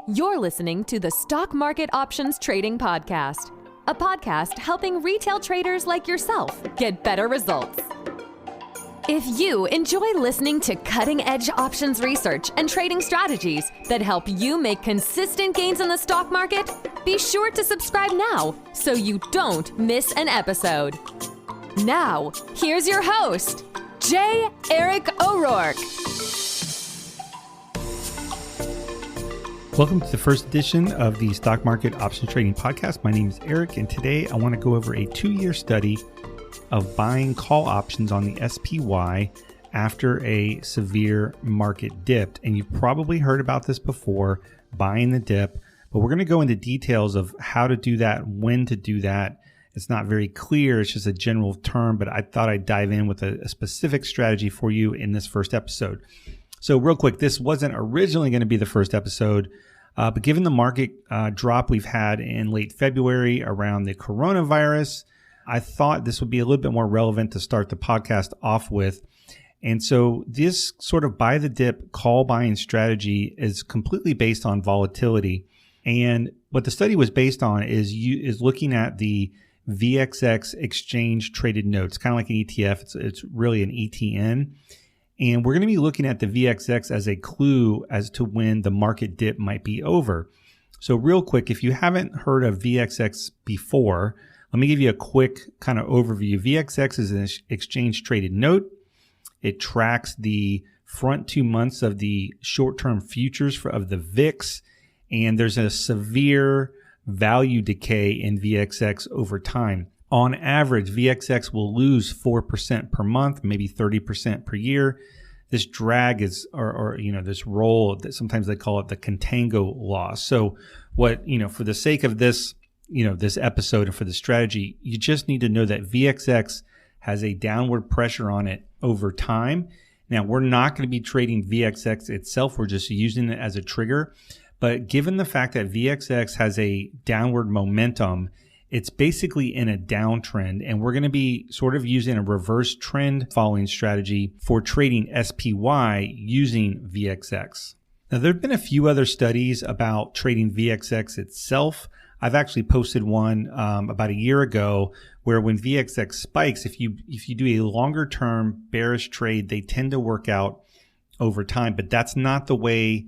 You're listening to the Stock Market Options Trading Podcast, a podcast helping retail traders like yourself get better results. If you enjoy listening to cutting-edge options research and trading strategies that help you make consistent gains in the stock market, be sure to subscribe now so you don't miss an episode. Now, here's your host, J. Eric O'Rourke. Welcome to the first edition of the Stock Market Options Trading Podcast. My name is Eric, and today I want to go over a 2-year study of buying call options on the SPY after a severe market dip. And you've probably heard about this before, buying the dip, but we're going to go into details of how to do that, when to do that. It's not very clear. It's just a general term, but I thought I'd dive in with a specific strategy for you in this first episode. So real quick, this wasn't originally going to be the first episode, but given the market drop we've had in late February around the coronavirus, I thought this would be a little bit more relevant to start the podcast off with. And so this sort of buy the dip call buying strategy is completely based on volatility. And what the study was based on is looking at the VXX exchange traded notes, kind of like an ETF. It's really an ETN. And we're going to be looking at the VXX as a clue as to when the market dip might be over. So real quick, if you haven't heard of VXX before, let me give you a quick kind of overview. VXX is an exchange traded note. It tracks the front 2 months of the short-term futures of the VIX. And there's a severe value decay in VXX over time. On average, VXX will lose 4% per month, maybe 30% per year. This drag is, or this roll, that sometimes they call it the contango loss. So what, for the sake of this, this episode and for the strategy, you just need to know that VXX has a downward pressure on it over time. Now, we're not going to be trading VXX itself. We're just using it as a trigger. But given the fact that VXX has a downward momentum, it's basically in a downtrend, and we're going to be sort of using a reverse trend following strategy for trading SPY using VXX. Now, there have been a few other studies about trading VXX itself. I've actually posted one about a year ago where when VXX spikes, if you do a longer term bearish trade, they tend to work out over time, but that's not the way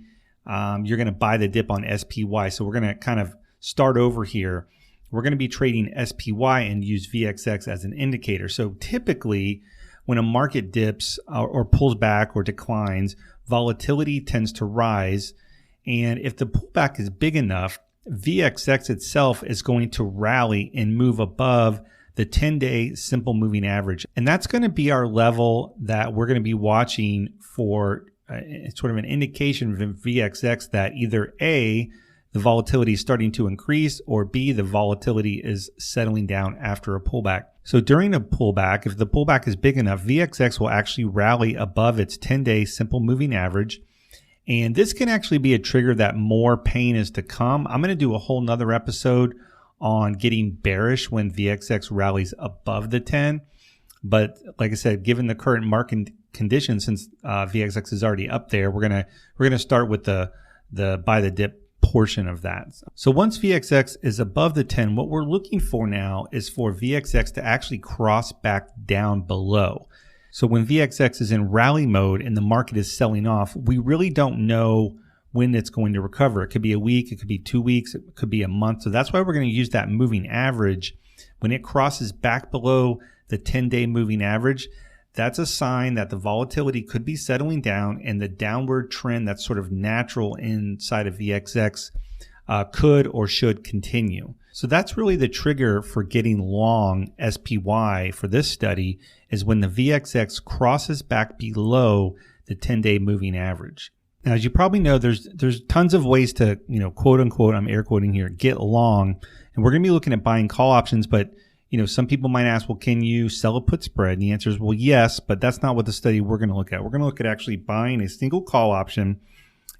you're going to buy the dip on SPY. So we're going to kind of start over here. We're going to be trading SPY and use VXX as an indicator. So typically, when a market dips or pulls back or declines, volatility tends to rise. And if the pullback is big enough, VXX itself is going to rally and move above the 10-day simple moving average. And that's going to be our level that we're going to be watching for sort of an indication from VXX that either A, the volatility is starting to increase, or B, the volatility is settling down after a pullback. So during a pullback, if the pullback is big enough, VXX will actually rally above its 10-day simple moving average. And this can actually be a trigger that more pain is to come. I'm going to do a whole nother episode on getting bearish when VXX rallies above the 10. But like I said, given the current market conditions, since VXX is already up there, we're gonna start with the buy the dip portion of that. So once VXX is above the 10, what we're looking for now is for VXX to actually cross back down below. So when VXX is in rally mode and the market is selling off, we really don't know when it's going to recover. It could be a week, it could be 2 weeks, it could be a month. So that's why we're going to use that moving average. When it crosses back below the 10-day moving average, that's a sign that the volatility could be settling down and the downward trend that's sort of natural inside of VXX could or should continue. So that's really the trigger for getting long SPY for this study, is when the VXX crosses back below the 10-day moving average. Now, as you probably know, there's tons of ways to, quote unquote, I'm air quoting here, get long. And we're going to be looking at buying call options, but some people might ask, well, can you sell a put spread? And the answer is, well, yes, but that's not what the study we're going to look at. We're going to look at actually buying a single call option,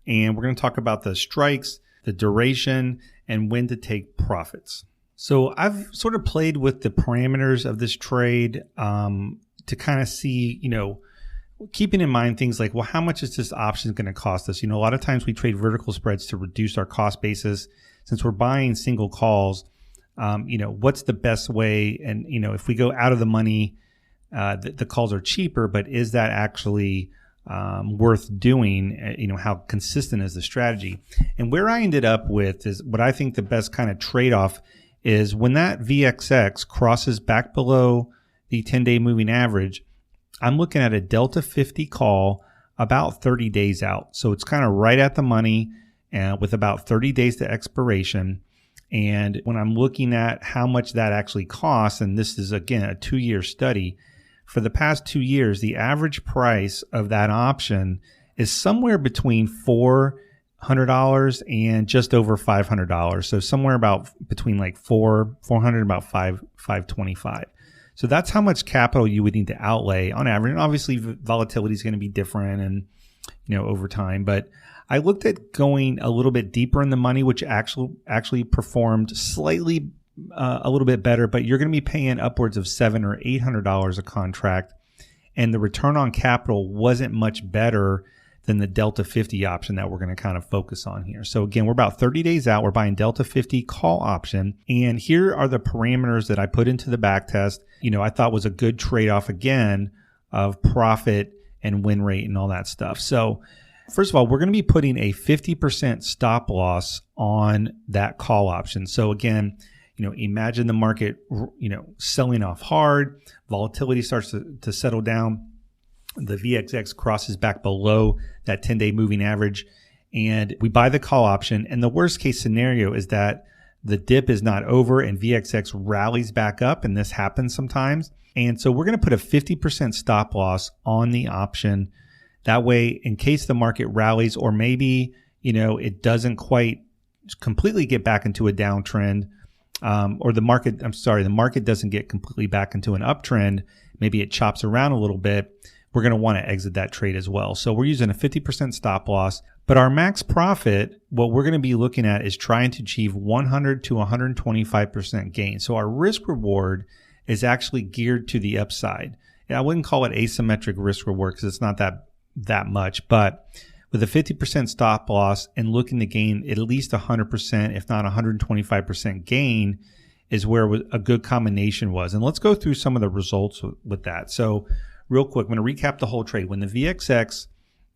and we're going to talk about the strikes, the duration, and when to take profits. So I've sort of played with the parameters of this trade to kind of see, keeping in mind things like, well, how much is this option going to cost us? A lot of times we trade vertical spreads to reduce our cost basis. Since we're buying single calls, what's the best way? And, if we go out of the money, the calls are cheaper, but is that actually worth doing? How consistent is the strategy? And where I ended up with is what I think the best kind of trade-off is when that VXX crosses back below the 10-day moving average, I'm looking at a Delta 50 call about 30 days out. So it's kind of right at the money with about 30 days to expiration. And when I'm looking at how much that actually costs, and this is, again, a 2-year study, for the past 2 years, the average price of that option is somewhere between $400 and just over $500. So somewhere about between like $400 about $525. So that's how much capital you would need to outlay on average. And obviously volatility is going to be different and, over time. But I looked at going a little bit deeper in the money, which actually performed slightly a little bit better, but you're going to be paying upwards of $700 or $800 a contract. And the return on capital wasn't much better than the Delta 50 option that we're going to kind of focus on here. So again, we're about 30 days out. We're buying Delta 50 call option. And here are the parameters that I put into the back test. I thought was a good trade-off again of profit and win rate and all that stuff. So first of all, we're going to be putting a 50% stop loss on that call option. So again, imagine the market, selling off hard, volatility starts to settle down. The VXX crosses back below that 10-day moving average, and we buy the call option. And the worst case scenario is that the dip is not over and VXX rallies back up, and this happens sometimes. And so we're going to put a 50% stop loss on the option. That way, in case the market rallies, or maybe, it doesn't quite completely get back into a downtrend, or the market doesn't get completely back into an uptrend, maybe it chops around a little bit, we're going to want to exit that trade as well. So we're using a 50% stop loss, but our max profit, what we're going to be looking at is trying to achieve 100 to 125% gain. So our risk reward is actually geared to the upside. I wouldn't call it asymmetric risk reward because it's not that much, but with a 50% stop loss and looking to gain at least 100%, if not 125% gain, is where a good combination was. And let's go through some of the results with that. So real quick, I'm going to recap the whole trade. When the VXX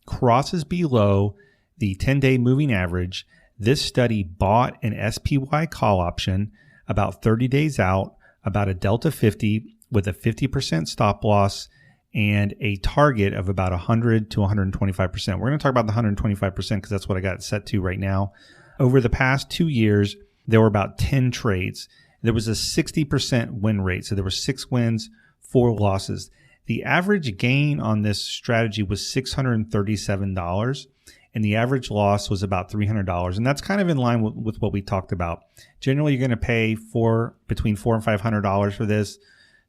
crosses below the 10-day moving average, this study bought an SPY call option about 30 days out, about a Delta 50 with a 50% stop loss and a target of about 100 to 125%. We're going to talk about the 125% because that's what I got set to right now. Over the past 2 years, there were about 10 trades. There was a 60% win rate. So there were 6 wins, 4 losses. The average gain on this strategy was $637, and the average loss was about $300. And that's kind of in line with what we talked about. Generally, you're going to pay between $400 and $500 for this.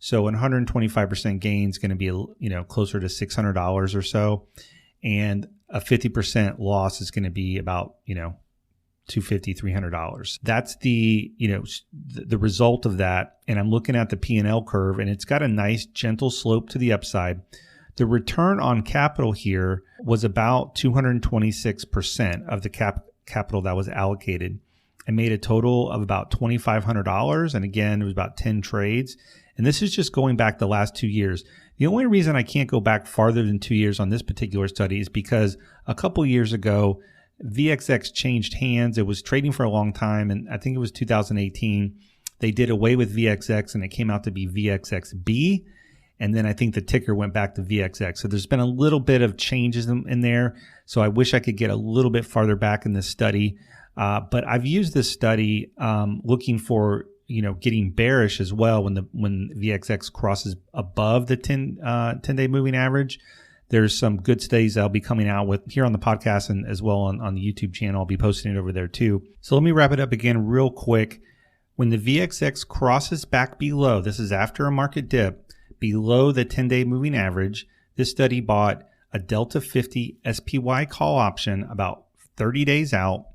So an 125% gain is going to be, closer to $600 or so. And a 50% loss is going to be about, $250, $300. That's the result of that. And I'm looking at the P&L curve, and it's got a nice gentle slope to the upside. The return on capital here was about 226% of the capital that was allocated. I made a total of about $2,500. And again, it was about 10 trades. And this is just going back the last 2 years. The only reason I can't go back farther than 2 years on this particular study is because a couple years ago, VXX changed hands. It was trading for a long time, and I think it was 2018. They did away with VXX, and it came out to be VXXB. And then I think the ticker went back to VXX. So there's been a little bit of changes in there. So I wish I could get a little bit farther back in this study. But I've used this study looking for getting bearish as well when VXX crosses above the 10-day moving average. There's some good studies I'll be coming out with here on the podcast and as well on the YouTube channel. I'll be posting it over there too. So let me wrap it up again real quick. When the VXX crosses back below, this is after a market dip, below the 10-day moving average, this study bought a Delta 50 SPY call option about 30 days out.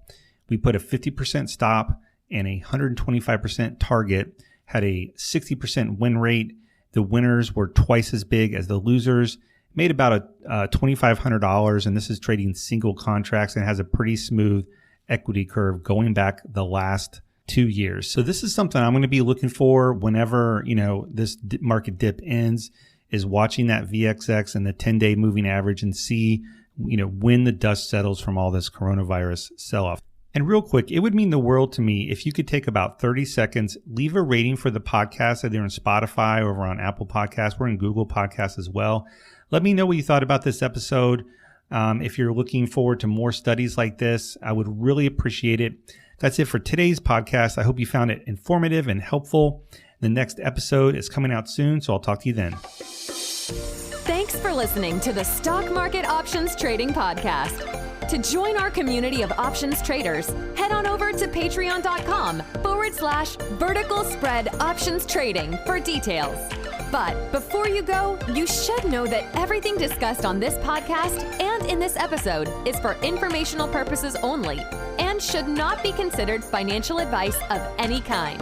We put a 50% stop and a 125% target, had a 60% win rate. The winners were twice as big as the losers, made about $2,500, and this is trading single contracts and has a pretty smooth equity curve going back the last 2 years. So this is something I'm going to be looking for whenever, this market dip ends, is watching that VXX and the 10-day moving average and see, when the dust settles from all this coronavirus sell-off. And real quick, it would mean the world to me if you could take about 30 seconds, leave a rating for the podcast, either on Spotify or over on Apple Podcasts. We're in Google Podcasts as well. Let me know what you thought about this episode. If you're looking forward to more studies like this, I would really appreciate it. That's it for today's podcast. I hope you found it informative and helpful. The next episode is coming out soon, so I'll talk to you then. Thanks for listening to the Stock Market Options Trading Podcast. To join our community of options traders, head on over to patreon.com/vertical spread options trading for details. But before you go, you should know that everything discussed on this podcast and in this episode is for informational purposes only and should not be considered financial advice of any kind.